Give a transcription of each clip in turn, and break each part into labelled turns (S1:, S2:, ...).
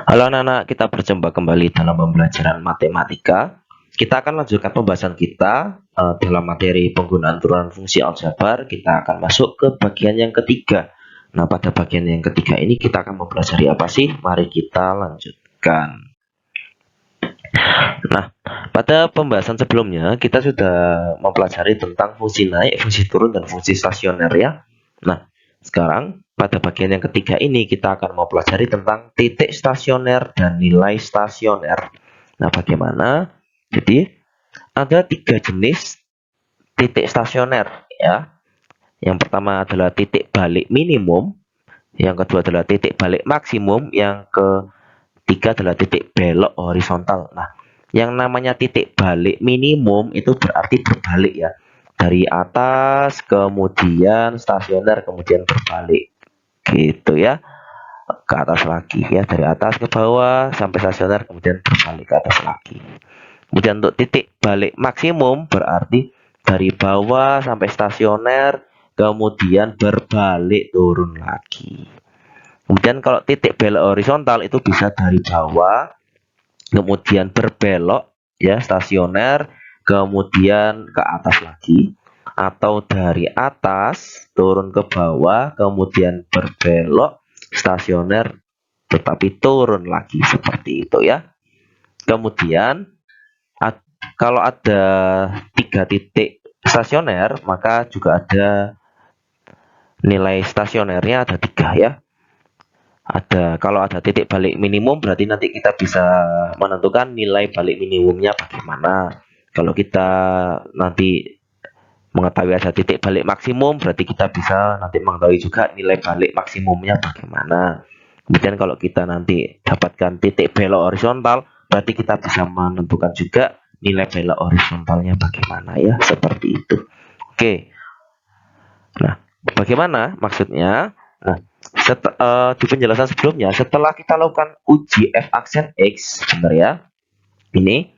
S1: Halo anak-anak, kita berjumpa kembali dalam pembelajaran matematika. Kita akan lanjutkan pembahasan kita dalam materi penggunaan turunan fungsi aljabar. Kita akan masuk ke bagian yang ketiga. Nah, pada bagian yang ketiga ini kita akan mempelajari apa sih? Mari kita lanjutkan. Nah, pada pembahasan sebelumnya kita sudah mempelajari tentang fungsi naik, fungsi turun, dan fungsi stasioner ya. Nah, sekarang pada bagian yang ketiga ini kita akan mempelajari tentang titik stasioner dan nilai stasioner. Nah, bagaimana? Jadi, ada 3 jenis titik stasioner ya. Yang pertama adalah titik balik minimum, yang kedua adalah titik balik maksimum, yang ketiga adalah titik belok horizontal. Nah, yang namanya titik balik minimum itu berarti berbalik ya. Dari atas kemudian stasioner kemudian berbalik. Gitu ya. Ke atas lagi ya, dari atas ke bawah sampai stasioner kemudian berbalik ke atas lagi. Kemudian untuk titik balik maksimum berarti dari bawah sampai stasioner kemudian berbalik turun lagi. Kemudian kalau titik belok horizontal itu bisa dari bawah kemudian berbelok ya stasioner kemudian ke atas lagi, atau dari atas turun ke bawah kemudian berbelok stasioner tetapi turun lagi, seperti itu ya. Kemudian kalau ada 3 titik stasioner maka juga ada nilai stasionernya ada 3 ya. Kalau ada titik balik minimum berarti nanti kita bisa menentukan nilai balik minimumnya bagaimana. Kalau kita nanti mengetahui ada titik balik maksimum berarti kita bisa nanti mengetahui juga nilai balik maksimumnya bagaimana. Kemudian kalau kita nanti dapatkan titik belok horizontal berarti kita bisa menentukan juga nilai belok horizontalnya bagaimana ya, seperti itu. Oke. Nah, bagaimana maksudnya? Nah, di penjelasan sebelumnya, setelah kita lakukan uji f aksen x, benar ya? Ini,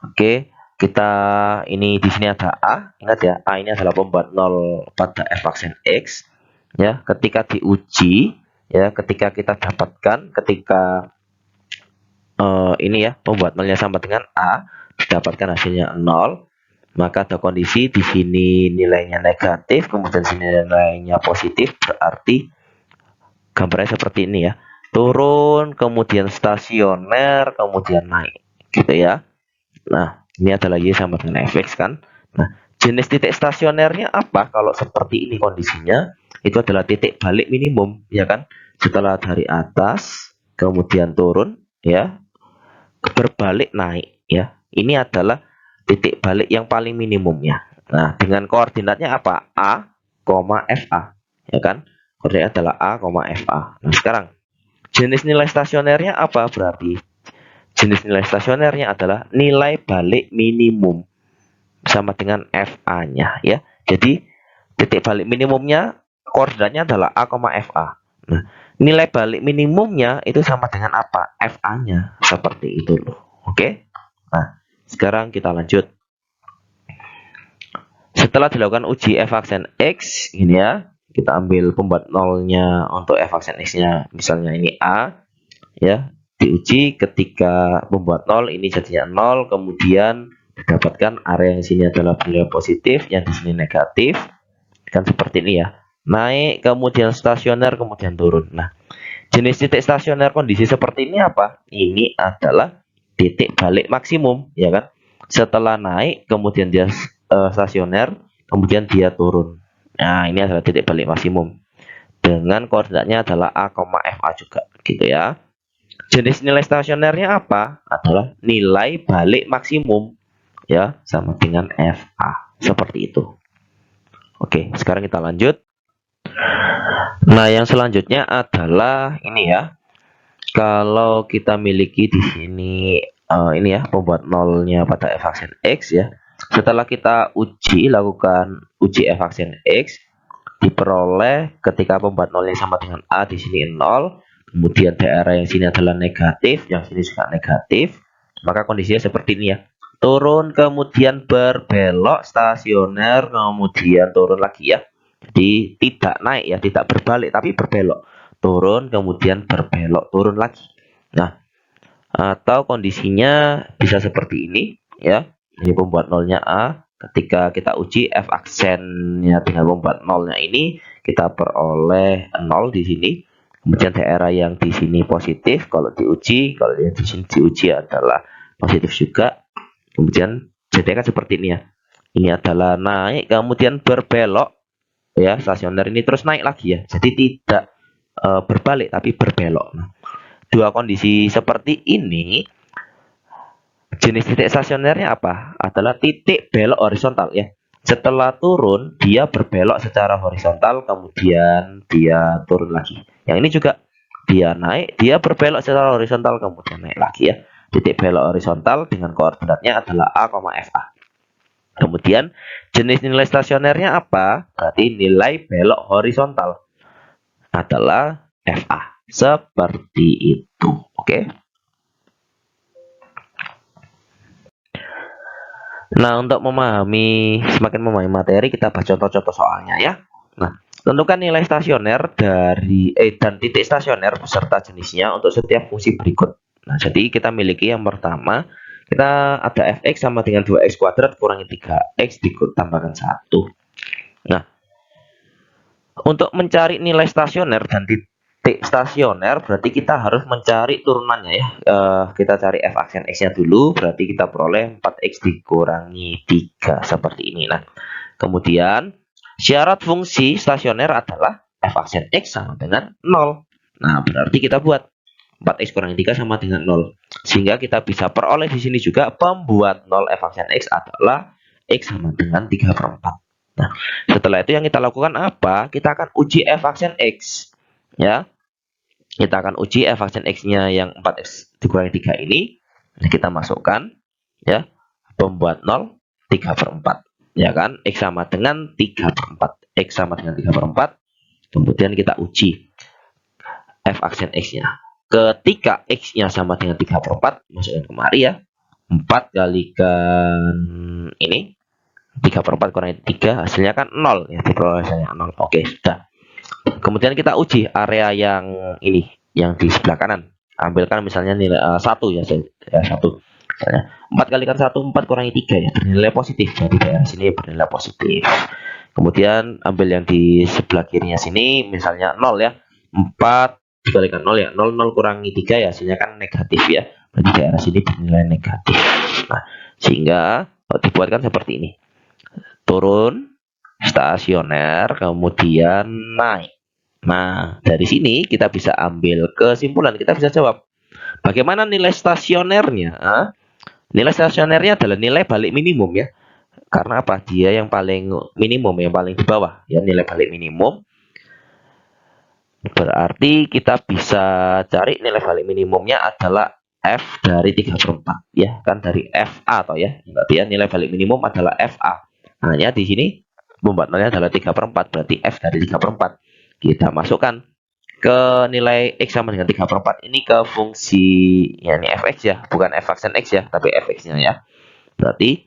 S1: oke, kita ini di sini ada a, ingat ya, a ini adalah pembuat 0 pada f aksen x, ya. Ketika diuji, ya, ketika kita dapatkan, ketika ini ya, pembuat nolnya sama dengan a, didapatkan hasilnya 0. Maka ada kondisi di sini nilainya negatif, kemudian sini nilainya positif, berarti gambarnya seperti ini ya. Turun, kemudian stasioner, kemudian naik. Gitu ya. Nah, ini adalah Y sama dengan Fx kan. Nah, jenis titik stasionernya apa? Kalau seperti ini kondisinya, itu adalah titik balik minimum, ya kan? Setelah dari atas, kemudian turun, ya, berbalik naik, ya. Ini adalah titik balik yang paling minimumnya. Nah, dengan koordinatnya apa? A, FA, ya kan? Koordinatnya adalah A, FA. Nah, sekarang jenis nilai stasionernya apa berarti? Jenis nilai stasionernya adalah nilai balik minimum sama dengan FA-nya ya. Jadi titik balik minimumnya koordinatnya adalah A, FA. Nah, nilai balik minimumnya itu sama dengan apa? FA-nya. Seperti itu loh. Oke? Nah, sekarang kita lanjut. Setelah dilakukan uji f aksen x, ini ya, kita ambil pembuat nolnya untuk f aksen x-nya, misalnya ini a, ya, diuji ketika pembuat nol ini jadinya 0, kemudian didapatkan area yang sini adalah nilai positif, yang di sini negatif, kan seperti ini ya. Naik, kemudian stasioner, kemudian turun. Nah, jenis titik stasioner kondisi seperti ini apa? Ini adalah titik balik maksimum, ya kan? Setelah naik, kemudian dia stasioner, kemudian dia turun. Nah, ini adalah titik balik maksimum. Dengan koordinatnya adalah A, FA juga, gitu ya. Jenis nilai stasionernya apa? Adalah nilai balik maksimum, ya, sama dengan FA. Seperti itu. Oke, sekarang kita lanjut. Nah, yang selanjutnya adalah ini ya. Kalau kita miliki di sini ini ya, pembuat nolnya pada f aksen x ya. Setelah kita lakukan uji f aksen x, diperoleh ketika pembuat nolnya sama dengan a, di sini 0, kemudian daerah yang sini adalah negatif, yang sini juga negatif, maka kondisinya seperti ini ya. Turun kemudian berbelok stasioner kemudian turun lagi ya. Jadi tidak naik ya, tidak berbalik tapi berbelok. Turun kemudian berbelok turun lagi. Nah, Atau kondisinya bisa seperti ini ya. Ini pembuat nolnya A. Ketika kita uji f aksennya dengan pembuat nolnya ini, kita peroleh 0 di sini. Kemudian daerah yang di sini positif kalau yang di sini diuji adalah positif juga. Kemudian jadi kan seperti ini ya. Ini adalah naik kemudian berbelok ya, stasioner ini terus naik lagi ya. Jadi tidak berbalik tapi berbelok. Nah, dua kondisi seperti ini, jenis titik stasionernya apa? Adalah titik belok horizontal ya. Setelah turun, dia berbelok secara horizontal, kemudian dia turun lagi. Yang ini juga dia naik, dia berbelok secara horizontal, kemudian naik lagi ya. Titik belok horizontal dengan koordinatnya adalah A, FA. Kemudian jenis nilai stasionernya apa? Berarti nilai belok horizontal adalah FA. Seperti itu. Oke. Nah, untuk semakin memahami materi, kita bahas contoh-contoh soalnya ya. Nah, tentukan nilai stasioner dan titik stasioner beserta jenisnya untuk setiap fungsi berikut. Nah, jadi kita miliki yang pertama, kita ada fx sama dengan 2x kuadrat kurangi 3x ditambahkan 1. Nah, untuk mencari nilai stasioner dan titik stasioner berarti kita harus mencari turunannya ya. Kita cari f aksen x-nya dulu, berarti kita peroleh 4x dikurangi 3 seperti ini. Nah, kemudian syarat fungsi stasioner adalah f aksen x sama dengan 0. Nah, berarti kita buat 4x kurangi 3 sama dengan 0. Sehingga kita bisa peroleh di sini juga pembuat 0 f aksen x adalah x sama dengan 3/4. Nah, setelah itu yang kita lakukan apa? Kita akan uji f aksen x. Ya. Kita akan uji f aksen x-nya yang 4x dikurangi 3 ini. Nah, kita masukkan ya. Pembuat 0 3/4. Ya kan? X sama dengan 3/4. X sama dengan 3/4. Kemudian kita uji f aksen x-nya. Ketika x-nya sama dengan 3/4, masukkan kemari ya. 4 kalikan ini 3/4 kurangi 3 hasilnya kan 0 ya, diperolehnya 0. Oke, sudah. Kemudian kita uji area yang ini, yang di sebelah kanan. Ambilkan misalnya nilai 1 ya, 1. Misalnya 4 kalikan 1 4 kurangi 3 ya, bernilai positif. Jadi daerah sini bernilai positif. Kemudian ambil yang di sebelah kirinya sini misalnya 0 ya. 4 dikalikan 0 ya, 0 kurangi 3 ya, hasilnya kan negatif ya. Berarti daerah sini bernilai negatif. Nah, sehingga dibuatkan seperti ini. Turun, stasioner, kemudian naik. Nah, dari sini kita bisa ambil kesimpulan, kita bisa jawab. Bagaimana nilai stasionernya? Nilai stasionernya adalah nilai balik minimum ya. Karena apa? Dia yang paling minimum, yang paling di bawah. Ya, nilai balik minimum. Berarti kita bisa cari nilai balik minimumnya adalah F dari 3/4. Ya, kan dari FA atau ya. Berarti ya nilai balik minimum adalah FA. Hanya di sini pembuat nolnya adalah 3/4, berarti F dari 3/4. Kita masukkan ke nilai X sama dengan 3/4 ini ke fungsi ya, ini fx ya, bukan f aksen X ya, tapi fx-nya ya. Berarti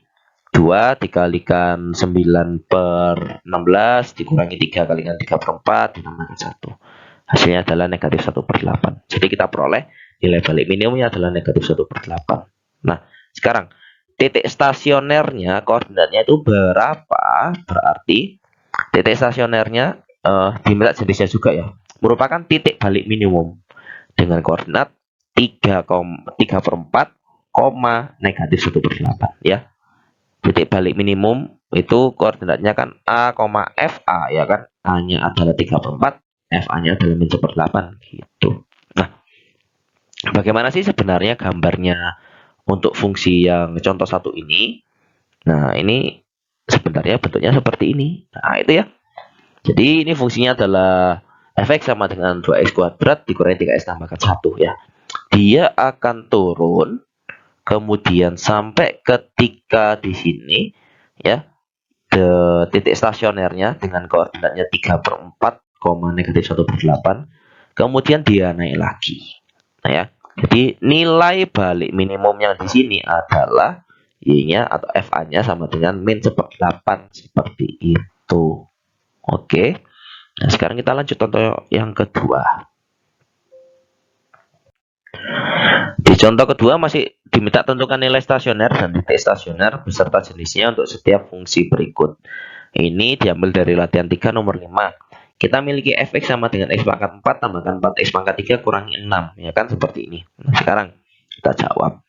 S1: 2 dikalikan 9/16 dikurangi 3 kalikan 3/4 ditambahkan 1. Hasilnya adalah negatif 1/8. Jadi kita peroleh nilai balik minimumnya adalah negatif 1/8. Nah, sekarang titik stasionernya, koordinatnya itu berapa? Berarti titik stasionernya diminta jenisnya juga ya. Merupakan titik balik minimum dengan koordinat 3/4, negatif 1/8 ya. Titik balik minimum itu koordinatnya kan A, FA ya kan. A-nya adalah 3/4, FA-nya adalah min 1/8 gitu. Nah, bagaimana sih sebenarnya gambarnya untuk fungsi yang contoh 1 ini? Nah, ini sebenarnya bentuknya seperti ini. Nah, itu ya. Jadi ini fungsinya adalah fx sama dengan 2x kuadrat dikurangi 3x tambahkan 1 ya. Dia akan turun kemudian sampai ketika di sini ya, titik stasionernya dengan koordinatnya 3/4, negatif 1/8. Kemudian dia naik lagi. Nah ya, jadi nilai balik minimum yang di sini adalah y-nya atau fa-nya sama dengan min 1/8 seperti itu. Oke. Nah, sekarang kita lanjut contoh yang kedua. Di contoh kedua masih diminta tentukan nilai stasioner dan titik stasioner beserta jenisnya untuk setiap fungsi berikut. Ini diambil dari latihan 3 nomor 5. Kita miliki fx sama dengan x pangkat 4 tambahkan 4x pangkat 3 kurangi 6. Ya kan seperti ini. Nah, sekarang kita jawab.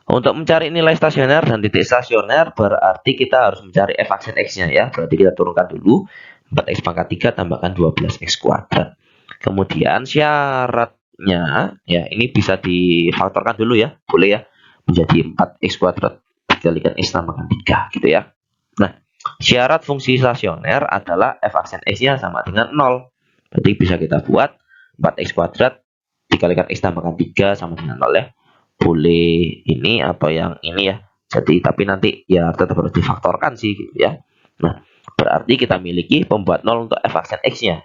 S1: Untuk mencari nilai stasioner dan titik stasioner berarti kita harus mencari f aksen x-nya ya. Berarti kita turunkan dulu 4x pangkat 3 tambahkan 12x kuadrat. Kemudian syaratnya ya ini bisa difaktorkan dulu ya. Boleh ya. Menjadi 4x kuadrat dikalikan x tambahkan 3 gitu ya. Nah, syarat fungsi stasioner adalah f aksen x-nya sama dengan 0. Berarti bisa kita buat 4x kuadrat dikalikan x tambahkan 3 sama dengan 0 ya. Boleh ini atau yang ini ya. Jadi tapi nanti ya tetap harus difaktorkan sih gitu ya. Nah, berarti kita miliki pembuat 0 untuk f aksen x-nya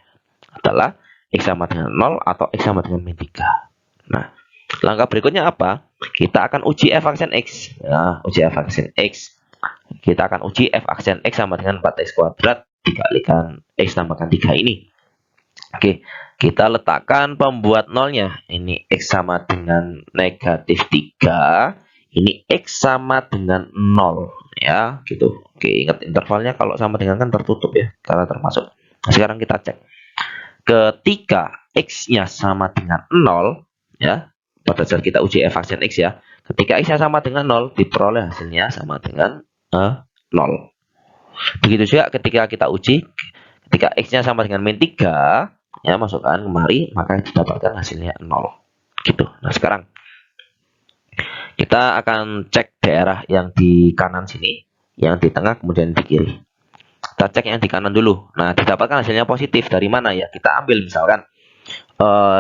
S1: adalah x sama dengan 0 atau x sama dengan min 3. Nah, langkah berikutnya apa? Kita akan uji f aksen x. Nah, uji f aksen x. Kita akan uji f aksen x sama dengan 4x kuadrat dikalikan x tambahkan 3 ini. Oke, kita letakkan pembuat nolnya. Ini x sama dengan negatif 3. Ini x sama dengan 0. Ya, gitu. Oke, ingat intervalnya kalau sama dengan kan tertutup ya. Karena termasuk. Nah, sekarang kita cek. Ketika x-nya sama dengan 0. Ya, pada saat kita uji f aksen x ya. Ketika x-nya sama dengan 0, diperoleh hasilnya sama dengan 0. Begitu juga ketika kita uji, ketika x-nya sama dengan min 3, ya masukkan kemari, maka didapatkan hasilnya 0. Gitu. Nah, sekarang kita akan cek daerah yang di kanan sini, yang di tengah, kemudian di kiri. Kita cek yang di kanan dulu. Nah, didapatkan hasilnya positif. Dari mana ya? Kita ambil misalkan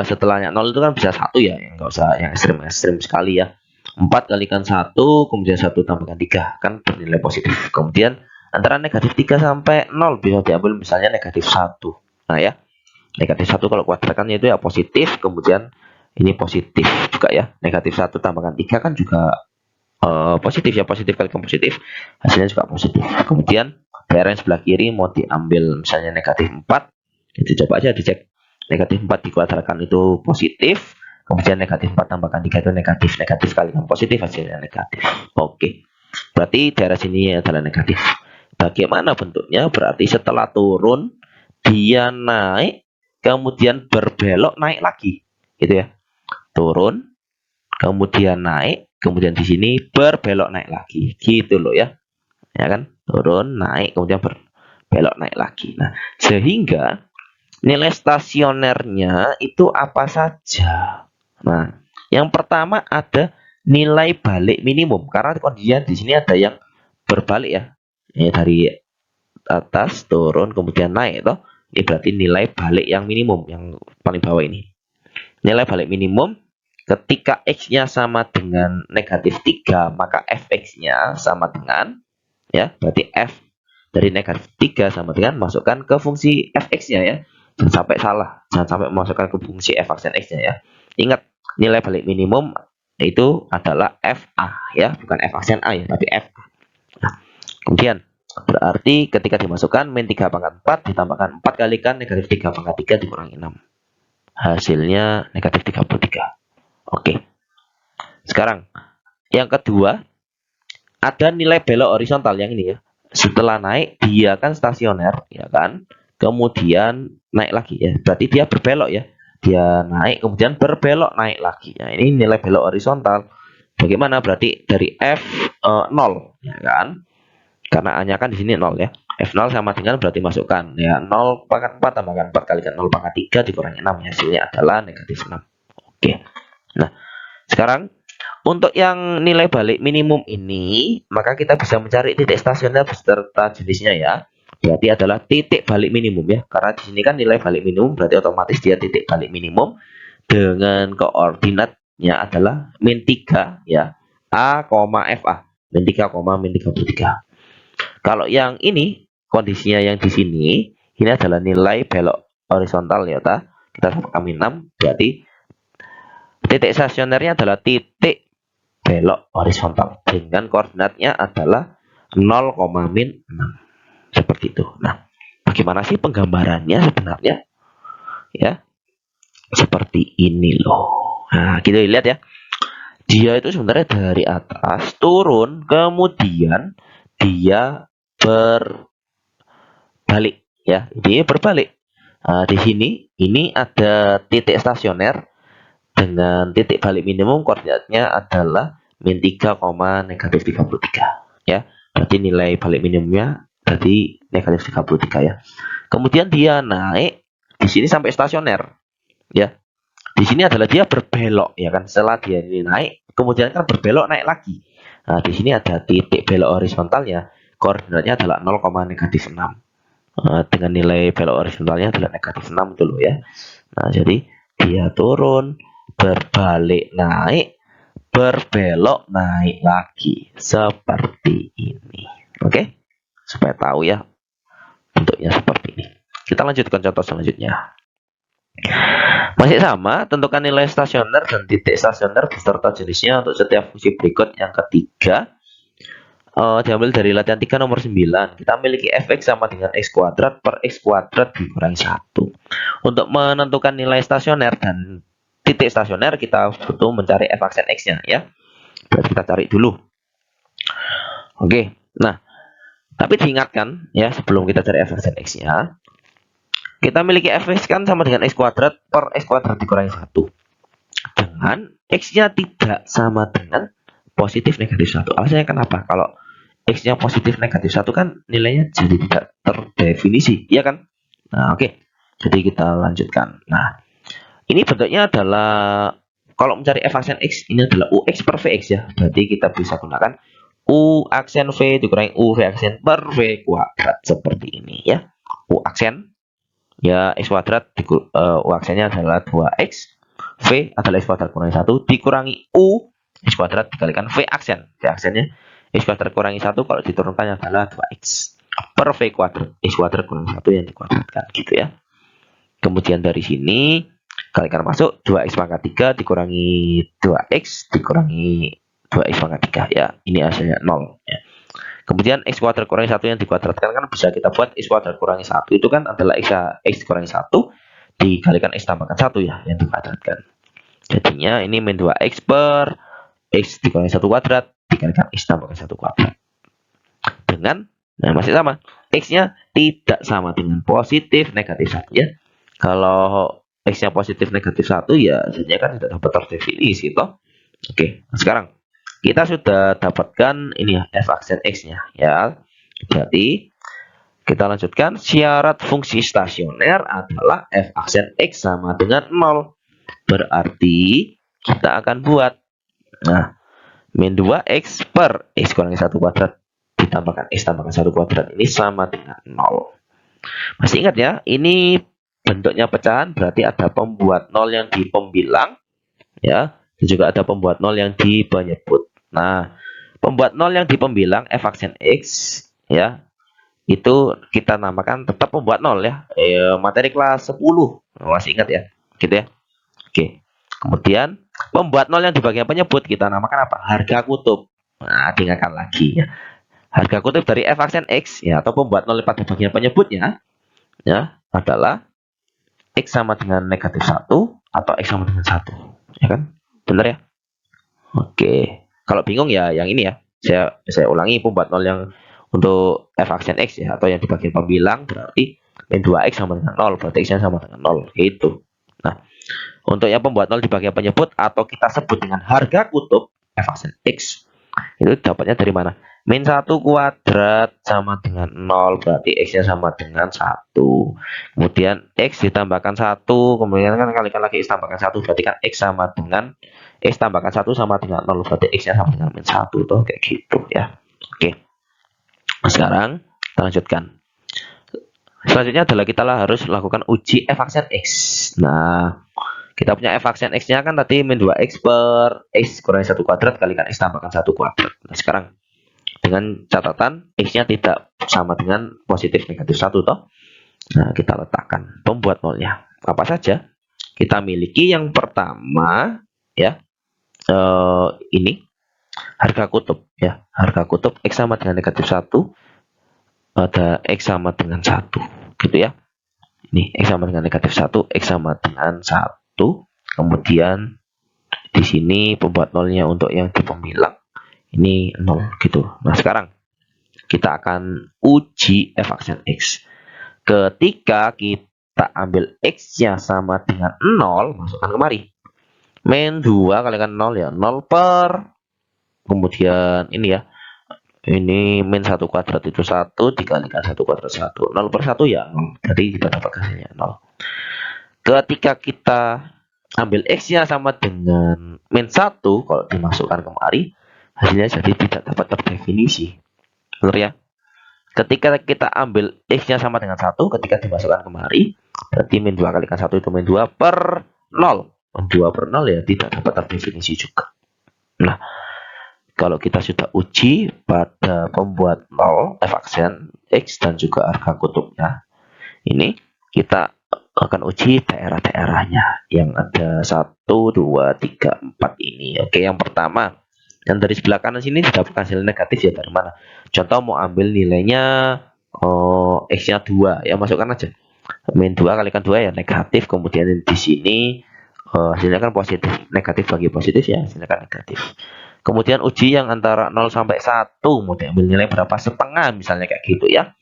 S1: setelahnya 0 itu kan bisa 1 ya, nggak usah yang ekstrim-ekstrim sekali ya. 4 kalikan 1, kemudian 1 tambahkan 3, kan bernilai positif. Kemudian antara negatif 3 sampai 0 bisa diambil misalnya negatif 1. Nah ya, negatif 1 kalau kuadratkan itu ya positif, kemudian ini positif juga ya. Negatif 1 tambahkan 3 kan juga positif ya, positif kalikan positif, hasilnya juga positif. Kemudian daerah yang sebelah kiri mau diambil misalnya negatif 4, itu coba aja dicek. Negatif 4 dikuadratkan itu positif, kemudian negatif 4 tambahkan 3 itu negatif. Negatif kalikan positif hasilnya negatif. Oke. Berarti daerah sini adalah negatif. Bagaimana bentuknya? Berarti setelah turun dia naik, kemudian berbelok naik lagi. Gitu ya. Turun, kemudian naik, kemudian di sini berbelok naik lagi. Gitu loh ya. Ya kan? Turun, naik, kemudian berbelok naik lagi. Nah, sehingga nilai stasionernya itu apa saja? Nah, yang pertama ada nilai balik minimum karena kondisinya di sini ada yang berbalik ya. Ini dari atas turun kemudian naik toh. Ini berarti nilai balik yang minimum yang paling bawah ini. Nilai balik minimum ketika x-nya sama dengan negatif 3, maka fx-nya sama dengan ya, berarti f dari negatif 3 sama dengan masukkan ke fungsi fx-nya ya. Jangan sampai salah, jangan sampai memasukkan ke fungsi f aksen x-nya ya. Ingat, nilai balik minimum itu adalah fa ya, bukan f aksen a ya, tapi fa. Nah, kemudian berarti ketika dimasukkan min 3 pangkat 4 ditambahkan 4 kalikan negatif 3 pangkat 3 dikurangi 6. Hasilnya negatif 33. Oke. Sekarang yang kedua ada nilai belok horizontal yang ini ya. Setelah naik dia kan stasioner ya kan. Kemudian naik lagi ya. Berarti dia berbelok ya. Dia naik kemudian berbelok naik lagi. Nah, ini nilai belok horizontal. Bagaimana? Berarti dari f 0 ya kan. Karena A-nya kan di sini 0 ya. F0 sama dengan berarti masukkan ya 0 pangkat 4 tambahkan 4 kalikan 0 pangkat 3 dikurangi 6 ya. Hasilnya adalah negatif 6. Oke. Nah, sekarang untuk yang nilai balik minimum ini, maka kita bisa mencari titik stasioner beserta jenisnya ya. Berarti adalah titik balik minimum ya. Karena di sini kan nilai balik minimum berarti otomatis dia titik balik minimum dengan koordinatnya adalah min 3 ya. A, FA. Min 3, min 33. Kalau yang ini kondisinya yang di sini ini adalah nilai belok horizontal ya ta. Kita tambahkan min 6 berarti titik stasionernya adalah titik belok horizontal dengan koordinatnya adalah 0, min 6. Seperti itu. Nah, bagaimana sih penggambarannya sebenarnya? Ya, seperti ini loh. Nah, kita lihat ya. Dia itu sebenarnya dari atas turun, kemudian dia berbalik ya. Dia berbalik. Nah, di sini ini ada titik stasioner dengan titik balik minimum, koordinatnya adalah min 3, negatif 33 ya. Berarti nilai balik minimumnya berarti negatif 33 ya. Kemudian dia naik di sini sampai stasioner ya. Di sini adalah dia berbelok ya kan. Setelah dia ini naik, kemudian kan berbelok naik lagi. Nah, di sini ada titik belok horizontalnya. Koordinatnya adalah 0, negatif 6. Dengan nilai belok horizontalnya adalah negatif 6 itu loh ya. Nah, jadi dia turun, berbalik naik, berbelok naik lagi. Seperti ini. Oke? Supaya tahu ya bentuknya seperti ini. Kita lanjutkan contoh selanjutnya. Masih sama, tentukan nilai stasioner dan titik stasioner beserta jenisnya untuk setiap fungsi berikut. Yang ketiga, diambil dari latihan 3 nomor 9. Kita memiliki fx sama dengan x kuadrat per x kuadrat dikurangi 1. Untuk menentukan nilai stasioner dan titik stasioner, kita butuh mencari f aksen x-nya ya. Berarti kita cari dulu. Oke, nah, tapi diingatkan ya, sebelum kita cari f aksen x-nya, kita memiliki fx kan sama dengan x kuadrat per x kuadrat dikurangi 1. Dengan x-nya tidak sama dengan positif negatif 1. Alasannya kenapa? Kalau x-nya positif negatif 1 kan nilainya jadi tidak terdefinisi, iya kan? Nah, oke. Jadi kita lanjutkan. Nah, ini bentuknya adalah kalau mencari f aksen x, ini adalah ux per vx ya. Berarti kita bisa gunakan u aksen v dikurangi u v aksen per v kuadrat seperti ini ya. U aksen ya x kuadrat u aksennya adalah 2x, v adalah x kuadrat kurangi 1 dikurangi u x kuadrat dikalikan v aksen. V aksennya x kuadrat kurangi 1 kalau diturunkan adalah 2x per v kuadrat, x kuadrat kurangi 1 yang dikuadratkan gitu ya. Kemudian dari sini kalikan masuk 2x pangkat 3 dikurangi 2x dikurangi 2x pangkat 3 ya. Ini hasilnya 0 ya. Kemudian x kuadrat kurangi 1 yang dikuadratkan kan bisa kita buat x kuadrat kurangi 1 itu kan adalah x dikurangi 1 dikalikan x tambahkan 1 ya yang dikuadratkan. Jadinya ini min 2x per x dikurangi 1 kuadrat dikalikan x tambahkan 1 kuadrat. Dengan, nah masih sama, x-nya tidak sama dengan positif negatif 1 ya. Kalau x-nya positif negatif 1 ya hasilnya kan tidak dapat terdefinisi toh. Oke, nah sekarang kita sudah dapatkan ini ya f aksen x-nya ya. Jadi kita lanjutkan, syarat fungsi stasioner adalah f aksen x sama dengan 0. Berarti kita akan buat, nah, min 2x per x kurangi 1 kuadrat ditambahkan x tambahkan 1 kuadrat ini sama dengan 0. Masih ingat ya, ini bentuknya pecahan berarti ada pembuat 0 yang di pembilang ya, dan juga ada pembuat 0 yang di penyebut. Nah, pembuat 0 yang di pembilang f aksen x ya, itu kita namakan tetap pembuat 0 ya. Materi kelas 10. Masih ingat ya? Gitu ya. Oke. Kemudian pembuat 0 yang di bagian penyebut kita namakan apa? Harga kutub. Nah, diingatkan lagi ya. Harga kutub dari f aksen x ya, atau pembuat 0 pada bagian penyebutnya ya adalah x sama dengan negatif 1 atau x sama dengan 1. Ya kan? Benar ya? Oke. Kalau bingung ya yang ini ya. Saya ulangi, pembuat 0 yang untuk f aksen x ya, atau yang di bagian pembilang berarti min 2x sama dengan 0, berarti x-nya sama dengan 0 gitu. Nah, untuk yang pembuat 0 di bagian penyebut atau kita sebut dengan harga kutub f aksen x, itu dapatnya dari mana? Min 1 kuadrat sama dengan 0, berarti x-nya sama dengan 1. Kemudian x ditambahkan 1, kemudian kan kalikan lagi x tambahkan 1, berarti kan x sama dengan x tambahkan 1 sama dengan 0, berarti x-nya sama dengan min 1 tuh, kayak gitu ya. Oke. Sekarang kita lanjutkan. Selanjutnya adalah kita harus lakukan uji f aksen x. Nah, kita punya f aksen x-nya kan tadi min 2x per x kurangi 1 kuadrat kalikan x tambahkan 1 kuadrat. Nah, sekarang dengan catatan x-nya tidak sama dengan positif negatif 1 toh. Nah, kita letakkan pembuat nolnya. Apa saja? Kita miliki yang pertama ya. Ini harga kutub ya. Harga kutub x sama dengan negatif 1, ada x sama dengan 1 gitu ya. Ini x sama dengan negatif 1, x sama dengan 1. Kemudian Di sini pembuat nolnya untuk yang di pembilang ini 0 gitu. Nah, sekarang kita akan uji f aksen X. Ketika kita ambil X-nya sama dengan 0, masukkan kemari. Min 2 kalikan 0 ya, 0 per, kemudian ini ya, ini min 1 kuadrat itu 1 dikalikan 1 kuadrat 1. 0 per 1 ya 0. Jadi kita dapat hasilnya 0. Ketika kita ambil X-nya sama dengan min 1, kalau dimasukkan kemari, hasilnya jadi tidak dapat terdefinisi. Betul ya? Ketika kita ambil X-nya sama dengan 1, ketika dimasukkan kemari, berarti min 2 kalikan 1 itu min 2 per 0. Min 2 per 0 ya tidak dapat terdefinisi juga. Nah, kalau kita sudah uji pada pembuat 0, f aksen X dan juga harga kutubnya, ini kita akan uji daerah-daerahnya yang ada 1, 2, 3, 4 ini. Oke, yang pertama, yang dari sebelah kanan sini didapatkan hasil negatif ya dari mana? Contoh mau ambil nilainya X-nya 2, ya masukkan aja. Min 2 kalikan 2 ya negatif, kemudian di sini hasilnya kan positif. Negatif bagi positif ya, hasilnya kan negatif. Kemudian uji yang antara 0 sampai 1, mau diambil nilai berapa setengah misalnya kayak gitu ya.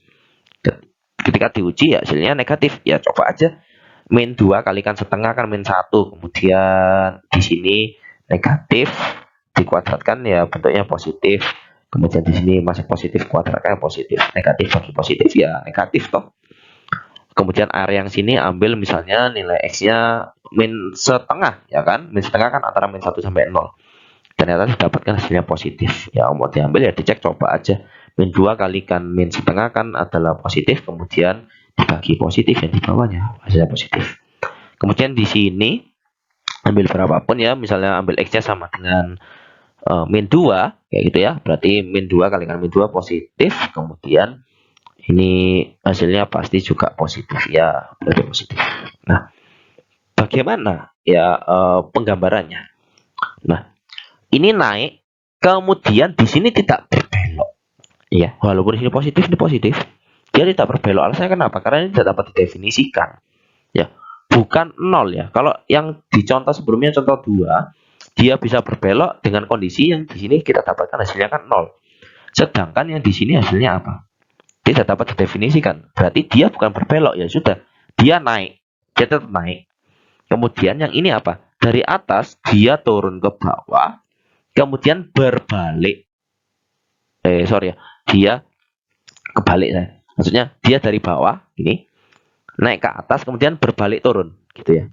S1: Ketika diuji ya hasilnya negatif, ya coba aja min 2 kalikan setengah kan min 1, kemudian di sini negatif dikuadratkan ya bentuknya positif, kemudian di sini masih positif kuadratkan positif, negatif bagi positif ya negatif toh. Kemudian area yang sini ambil misalnya nilai X-nya min setengah ya kan, min setengah kan antara min 1 sampai 0. Ternyata didapatkan hasilnya positif. Ya mau diambil ya dicek, coba aja. Min 2 kalikan min setengah kan adalah positif, kemudian dibagi positif yang di bawahnya hasilnya positif. Kemudian di sini ambil berapapun ya, misalnya ambil X-nya sama dengan min 2 kayak gitu ya. Berarti min 2 kalikan min 2 positif, kemudian ini hasilnya pasti juga positif ya, berarti positif. Nah, bagaimana ya penggambarannya? Nah, ini naik, kemudian di sini tidak berbelok. Ya, walaupun ini positif, dia tidak berbelok. Alasannya kenapa? Karena ini tidak dapat didefinisikan. Ya, bukan 0 ya. Kalau yang di contoh sebelumnya, contoh 2, dia bisa berbelok dengan kondisi yang di sini kita dapatkan hasilnya kan 0. Sedangkan yang di sini hasilnya apa? Tidak dapat didefinisikan. Berarti dia bukan berbelok, ya sudah. Dia naik. Dia tetap naik. Kemudian yang ini apa? Dari atas dia turun ke bawah, kemudian berbalik. Sorry ya, dia kebalik ya. Maksudnya dia dari bawah ini naik ke atas, kemudian berbalik turun, gitu ya.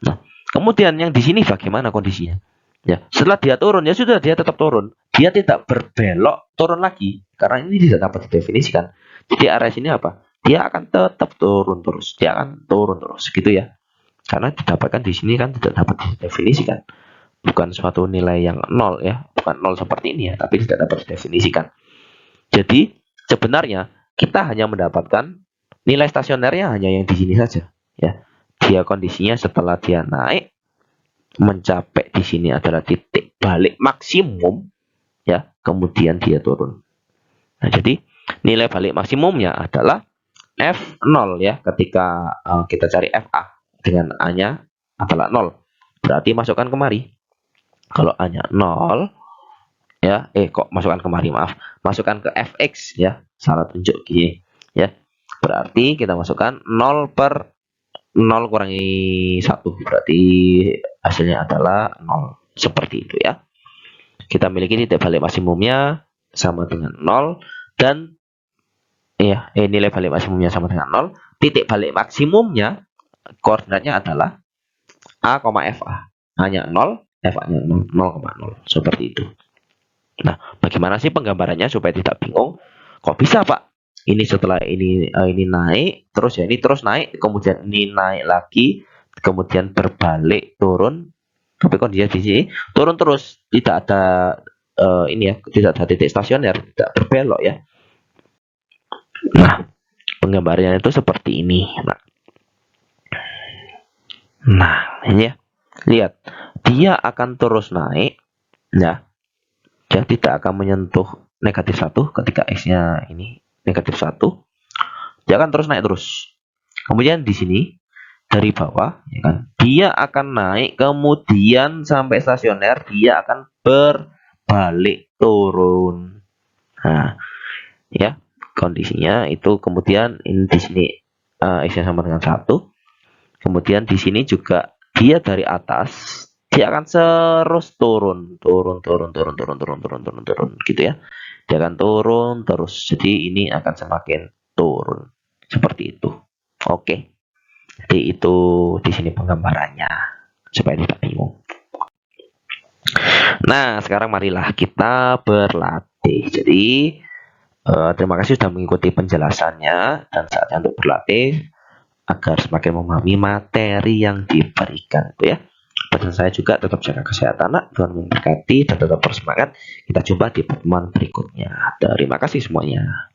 S1: Nah, kemudian yang di sini bagaimana kondisinya? Ya, setelah dia turun ya sudah, dia tetap turun. Dia tidak berbelok turun lagi karena ini tidak dapat didefinisikan. Jadi area sini apa? Dia akan tetap turun terus. Dia akan turun terus, gitu ya. Karena didapatkan di sini kan tidak dapat didefinisikan. Bukan suatu nilai yang 0 ya, bukan 0 seperti ini ya, tapi tidak dapat didefinisikan. Jadi sebenarnya kita hanya mendapatkan nilai stasionernya hanya yang di sini saja ya. Dia kondisinya setelah dia naik mencapai di sini adalah titik balik maksimum ya, kemudian dia turun. Nah, jadi nilai balik maksimumnya adalah F0 ya, ketika kita cari FA dengan A-nya adalah 0. Berarti masukkan kemari. Kalau A-nya 0 ya, kok masukkan kemari, maaf. Masukkan ke Fx ya, salah tunjuk gini ya. Berarti kita masukkan 0 per 0 kurangi 1, berarti hasilnya adalah 0. Seperti itu ya. Kita miliki titik balik maksimumnya sama dengan 0 dan ya, nilai balik maksimumnya sama dengan 0. Titik balik maksimumnya koordinatnya adalah A, FA. A-nya 0, FA-nya 0,0. Seperti itu. Nah, bagaimana sih penggambarannya supaya tidak bingung? Kok bisa, Pak? Ini setelah ini naik, terus ya ini terus naik, kemudian ini naik lagi, kemudian berbalik turun. Tapi kondisi di sini turun terus, tidak ada ini ya, tidak ada titik stasioner, tidak berbelok ya. Nah, penggambarannya itu seperti ini. Nah, ini ya. Lihat, dia akan terus naik ya. Dia tidak akan menyentuh negatif 1 ketika X-nya ini negatif 1. Dia akan terus naik terus. Kemudian di sini dari bawah, ya kan? Dia akan naik, kemudian sampai stasioner, dia akan berbalik turun. Nah, ya kondisinya itu kemudian ini di sini X sama dengan 1. Kemudian di sini juga dia dari atas, dia akan terus turun gitu ya. Dia akan turun terus. Jadi ini akan semakin turun seperti itu. Oke. Jadi itu di sini penggambarannya supaya tidak bingung. Nah, sekarang marilah kita berlatih. Jadi terima kasih sudah mengikuti penjelasannya dan saatnya untuk berlatih agar semakin memahami materi yang diberikan, ya. Pesan saya juga tetap jaga kesehatan, nak. Tuhan memberkati dan tetap bersemangat. Kita jumpa di pertemuan berikutnya. Terima kasih semuanya.